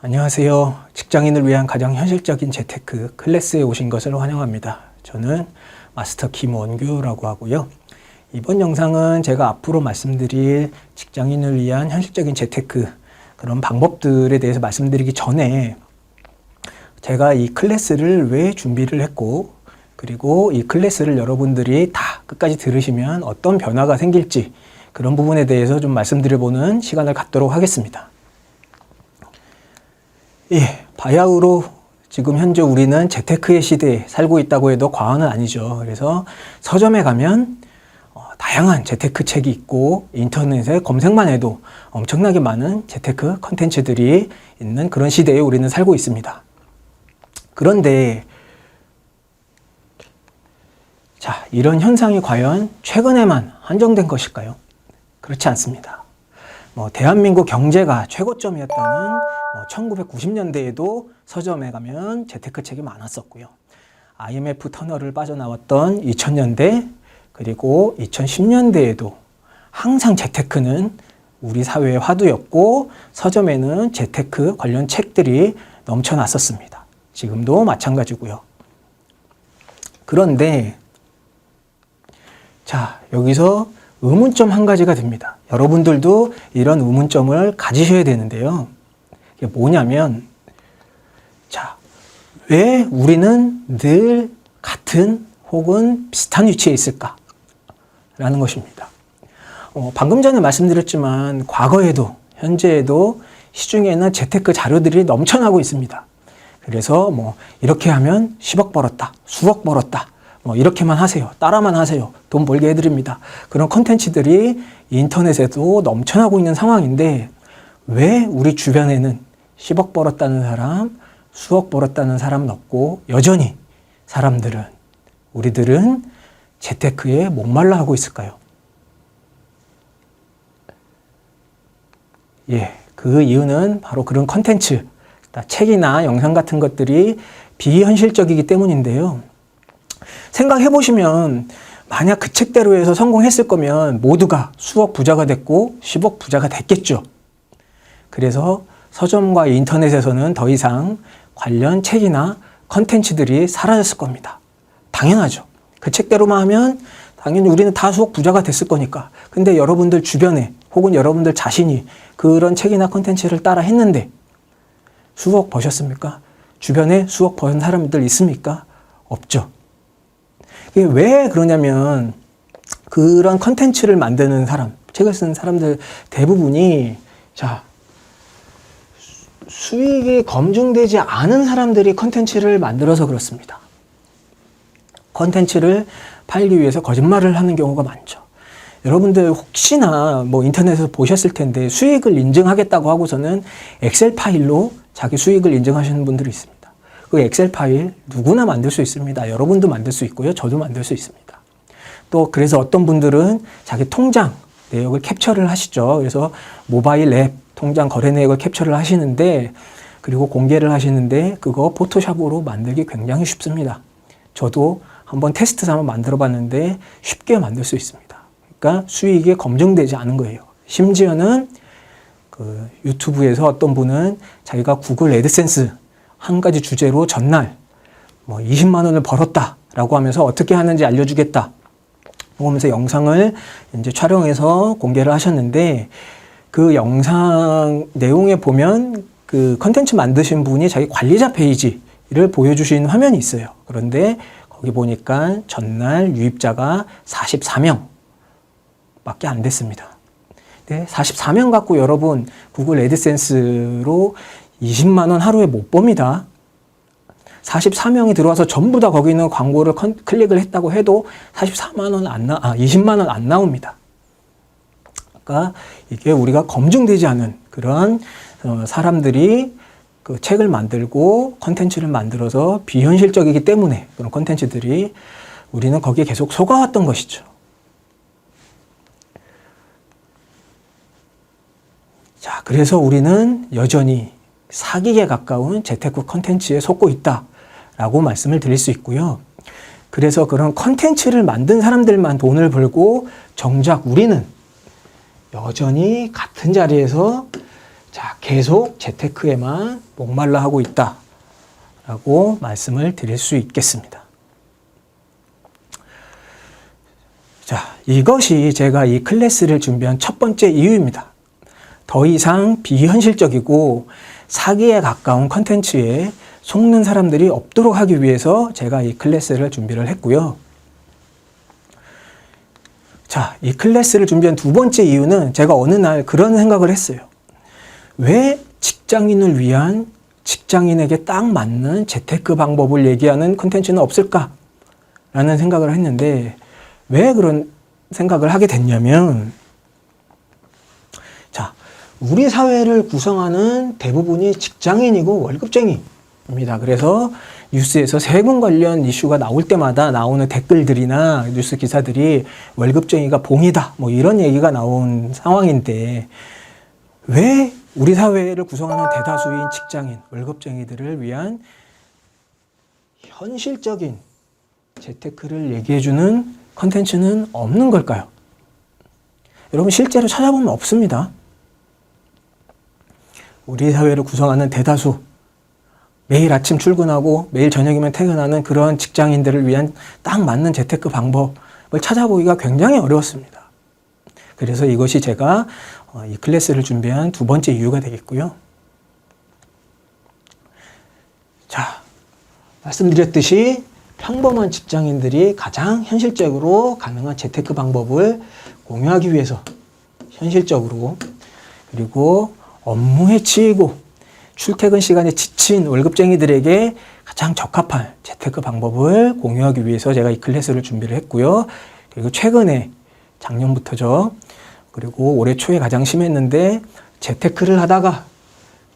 안녕하세요. 직장인을 위한 가장 현실적인 재테크 클래스에 오신 것을 환영합니다. 저는 마스터 김원규라고 하고요. 이번 영상은 제가 앞으로 말씀드릴 직장인을 위한 현실적인 재테크 그런 방법들에 대해서 말씀드리기 전에 제가 이 클래스를 왜 준비를 했고 그리고 이 클래스를 여러분들이 다 끝까지 들으시면 어떤 변화가 생길지 그런 부분에 대해서 좀 말씀드려보는 시간을 갖도록 하겠습니다. 예, 바야흐로 지금 현재 우리는 재테크의 시대에 살고 있다고 해도 과언은 아니죠. 그래서 서점에 가면 다양한 재테크 책이 있고 인터넷에 검색만 해도 엄청나게 많은 재테크 컨텐츠들이 있는 그런 시대에 우리는 살고 있습니다. 그런데 자, 이런 현상이 과연 최근에만 한정된 것일까요? 그렇지 않습니다. 대한민국 경제가 최고점이었다는 1990년대에도 서점에 가면 재테크 책이 많았었고요. IMF 터널을 빠져나왔던 2000년대 그리고 2010년대에도 항상 재테크는 우리 사회의 화두였고 서점에는 재테크 관련 책들이 넘쳐났었습니다. 지금도 마찬가지고요. 그런데 자, 여기서 의문점 한 가지가 됩니다. 여러분들도 이런 의문점을 가지셔야 되는데요. 이게 뭐냐면, 자, 왜 우리는 늘 같은 혹은 비슷한 위치에 있을까? 라는 것입니다. 방금 전에 말씀드렸지만, 과거에도, 현재에도 시중에는 재테크 자료들이 넘쳐나고 있습니다. 그래서 이렇게 하면 10억 벌었다, 수억 벌었다. 이렇게만 하세요. 따라만 하세요. 돈 벌게 해드립니다. 그런 컨텐츠들이 인터넷에도 넘쳐나고 있는 상황인데 왜 우리 주변에는 10억 벌었다는 사람, 수억 벌었다는 사람은 없고 여전히 우리들은 재테크에 목말라 하고 있을까요? 예, 그 이유는 바로 그런 컨텐츠, 책이나 영상 같은 것들이 비현실적이기 때문인데요. 생각해보시면 만약 그 책대로 해서 성공했을 거면 모두가 수억 부자가 됐고 10억 부자가 됐겠죠. 그래서 서점과 인터넷에서는 더 이상 관련 책이나 컨텐츠들이 사라졌을 겁니다. 당연하죠. 그 책대로만 하면 당연히 우리는 다 수억 부자가 됐을 거니까. 근데 여러분들 주변에 혹은 여러분들 자신이 그런 책이나 컨텐츠를 따라 했는데 수억 버셨습니까? 주변에 수억 버는 사람들 있습니까? 없죠. 이게 왜 그러냐면 그런 컨텐츠를 만드는 사람, 책을 쓰는 사람들 대부분이 자, 수익이 검증되지 않은 사람들이 컨텐츠를 만들어서 그렇습니다. 컨텐츠를 팔기 위해서 거짓말을 하는 경우가 많죠. 여러분들 혹시나 인터넷에서 보셨을 텐데 수익을 인증하겠다고 하고서는 엑셀 파일로 자기 수익을 인증하시는 분들이 있습니다. 그 엑셀 파일 누구나 만들 수 있습니다. 여러분도 만들 수 있고요. 저도 만들 수 있습니다. 또 그래서 어떤 분들은 자기 통장 내역을 캡처를 하시죠. 그래서 모바일 앱 통장 거래 내역을 캡처를 하시는데 그리고 공개를 하시는데 그거 포토샵으로 만들기 굉장히 쉽습니다. 저도 한번 테스트 삼아 만들어 봤는데 쉽게 만들 수 있습니다. 그러니까 수익이 검증되지 않은 거예요. 심지어는 그 유튜브에서 어떤 분은 자기가 구글 애드센스 한 가지 주제로 전날 20만 원을 벌었다라고 하면서 어떻게 하는지 알려주겠다 하면서 영상을 이제 촬영해서 공개를 하셨는데 그 영상 내용에 보면 그 컨텐츠 만드신 분이 자기 관리자 페이지를 보여주신 화면이 있어요. 그런데 거기 보니까 전날 유입자가 44명 밖에 안 됐습니다. 네, 44명 갖고 여러분 구글 애드센스로 20만 원 하루에 못 봅니다. 44명이 들어와서 전부 다 거기 있는 광고를 클릭을 했다고 해도 20만 원 안 나옵니다. 그러니까 이게 우리가 검증되지 않은 그런 사람들이 그 책을 만들고 컨텐츠를 만들어서 비현실적이기 때문에 그런 컨텐츠들이 우리는 거기에 계속 속아왔던 것이죠. 자, 그래서 우리는 여전히 사기에 가까운 재테크 컨텐츠에 속고 있다라고 말씀을 드릴 수 있고요. 그래서 그런 컨텐츠를 만든 사람들만 돈을 벌고 정작 우리는 여전히 같은 자리에서 자, 계속 재테크에만 목말라 하고 있다라고 말씀을 드릴 수 있겠습니다. 자, 이것이 제가 이 클래스를 준비한 첫 번째 이유입니다. 더 이상 비현실적이고 사기에 가까운 컨텐츠에 속는 사람들이 없도록 하기 위해서 제가 이 클래스를 준비를 했고요. 자, 이 클래스를 준비한 두 번째 이유는 제가 어느 날 그런 생각을 했어요. 왜 직장인을 위한 직장인에게 딱 맞는 재테크 방법을 얘기하는 콘텐츠는 없을까? 라는 생각을 했는데 왜 그런 생각을 하게 됐냐면 자, 우리 사회를 구성하는 대부분이 직장인이고 월급쟁이입니다. 그래서 뉴스에서 세금 관련 이슈가 나올 때마다 나오는 댓글들이나 뉴스 기사들이 월급쟁이가 봉이다 뭐 이런 얘기가 나온 상황인데 왜 우리 사회를 구성하는 대다수인 직장인, 월급쟁이들을 위한 현실적인 재테크를 얘기해주는 컨텐츠는 없는 걸까요? 여러분 실제로 찾아보면 없습니다. 우리 사회를 구성하는 대다수, 매일 아침 출근하고 매일 저녁이면 퇴근하는 그런 직장인들을 위한 딱 맞는 재테크 방법을 찾아보기가 굉장히 어려웠습니다. 그래서 이것이 제가 이 클래스를 준비한 두 번째 이유가 되겠고요. 자, 말씀드렸듯이 평범한 직장인들이 가장 현실적으로 가능한 재테크 방법을 공유하기 위해서 현실적으로 그리고 업무에 치이고 출퇴근 시간에 지친 월급쟁이들에게 가장 적합한 재테크 방법을 공유하기 위해서 제가 이 클래스를 준비를 했고요. 그리고 최근에 작년부터죠. 그리고 올해 초에 가장 심했는데 재테크를 하다가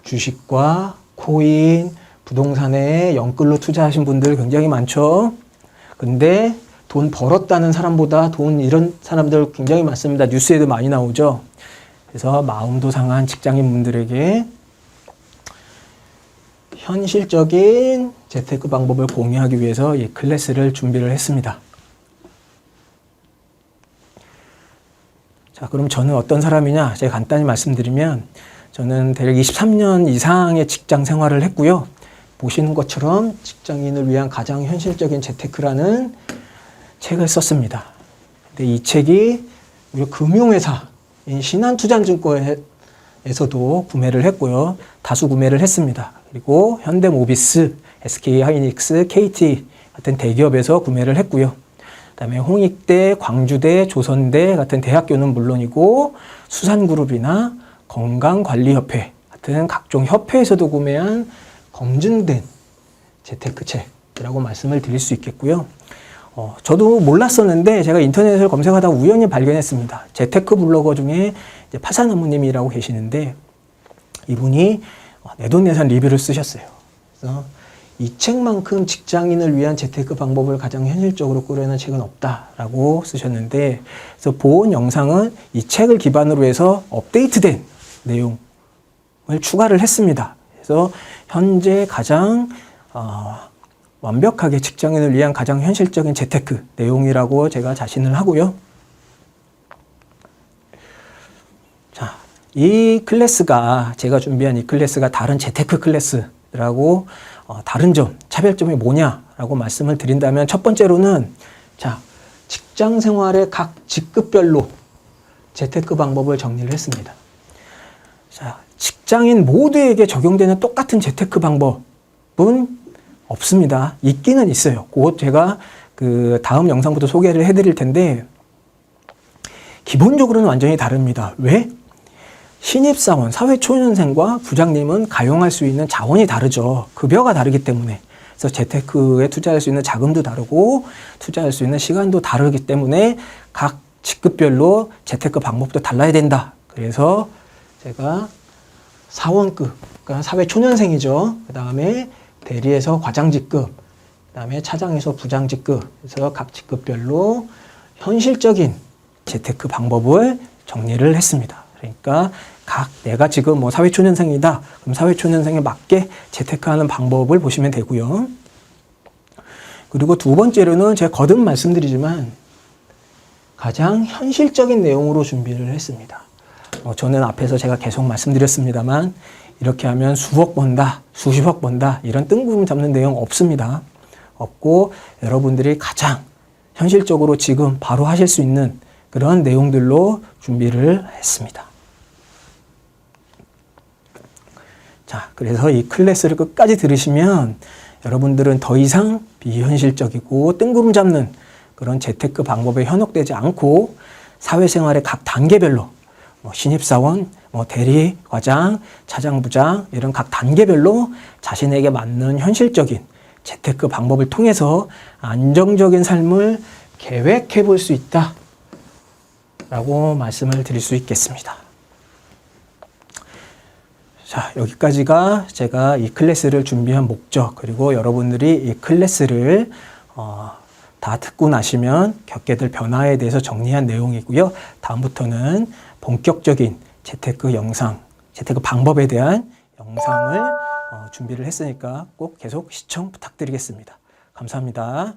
주식과 코인, 부동산에 영끌로 투자하신 분들 굉장히 많죠. 근데 돈 벌었다는 사람보다 돈 잃은 사람들 굉장히 많습니다. 뉴스에도 많이 나오죠. 그래서 마음도 상한 직장인 분들에게 현실적인 재테크 방법을 공유하기 위해서 이 클래스를 준비를 했습니다. 자, 그럼 저는 어떤 사람이냐? 제가 간단히 말씀드리면 저는 대략 23년 이상의 직장 생활을 했고요. 보시는 것처럼 직장인을 위한 가장 현실적인 재테크라는 책을 썼습니다. 근데 이 책이 우리 금융회사인 신한투자증권에서도 구매를 했고요. 다수 구매를 했습니다. 그리고 현대모비스, SK하이닉스, KT 같은 대기업에서 구매를 했고요. 그다음에 홍익대, 광주대, 조선대 같은 대학교는 물론이고 수산그룹이나 건강관리협회 같은 각종 협회에서도 구매한 검증된 재테크 책이라고 말씀을 드릴 수 있겠고요. 저도 몰랐었는데 제가 인터넷을 검색하다 우연히 발견했습니다. 재테크 블로거 중에 이제 파사나무님이라고 계시는데 이분이 내돈내산 리뷰를 쓰셨어요. 그래서 이 책만큼 직장인을 위한 재테크 방법을 가장 현실적으로 꾸려낸 책은 없다라고 쓰셨는데 그래서 본 영상은 이 책을 기반으로 해서 업데이트된 내용을 추가를 했습니다. 그래서 현재 가장 완벽하게 직장인을 위한 가장 현실적인 재테크 내용이라고 제가 자신을 하고요. 자, 이 클래스가 제가 준비한 이 클래스가 다른 재테크 클래스라고 다른 점, 차별점이 뭐냐라고 말씀을 드린다면 첫 번째로는 자, 직장 생활의 각 직급별로 재테크 방법을 정리를 했습니다. 자, 직장인 모두에게 적용되는 똑같은 재테크 방법은 없습니다. 있기는 있어요. 곧 제가 그 다음 영상부터 소개를 해드릴 텐데 기본적으로는 완전히 다릅니다. 왜? 신입사원, 사회초년생과 부장님은 가용할 수 있는 자원이 다르죠. 급여가 다르기 때문에. 그래서 재테크에 투자할 수 있는 자금도 다르고 투자할 수 있는 시간도 다르기 때문에 각 직급별로 재테크 방법도 달라야 된다. 그래서 제가 사원급, 그러니까 사회초년생이죠. 그 다음에 대리에서 과장직급, 그 다음에 차장에서 부장직급, 그래서 각 직급별로 현실적인 재테크 방법을 정리를 했습니다. 그러니까 내가 지금 뭐 사회초년생이다. 그럼 사회초년생에 맞게 재테크하는 방법을 보시면 되고요. 그리고 두 번째로는 제가 거듭 말씀드리지만 가장 현실적인 내용으로 준비를 했습니다. 저는 앞에서 제가 계속 말씀드렸습니다만 이렇게 하면 수억 번다, 수십억 번다 이런 뜬구름 잡는 내용 없습니다. 없고 여러분들이 가장 현실적으로 지금 바로 하실 수 있는 그런 내용들로 준비를 했습니다. 자, 그래서 이 클래스를 끝까지 들으시면 여러분들은 더 이상 비현실적이고 뜬구름 잡는 그런 재테크 방법에 현혹되지 않고 사회생활의 각 단계별로 신입사원, 대리, 과장, 차장, 부장 이런 각 단계별로 자신에게 맞는 현실적인 재테크 방법을 통해서 안정적인 삶을 계획해 볼 수 있다 라고 말씀을 드릴 수 있겠습니다. 자, 여기까지가 제가 이 클래스를 준비한 목적, 그리고 여러분들이 이 클래스를 다 듣고 나시면 겪게 될 변화에 대해서 정리한 내용이고요. 다음부터는 본격적인 재테크 영상, 재테크 방법에 대한 영상을 준비를 했으니까 꼭 계속 시청 부탁드리겠습니다. 감사합니다.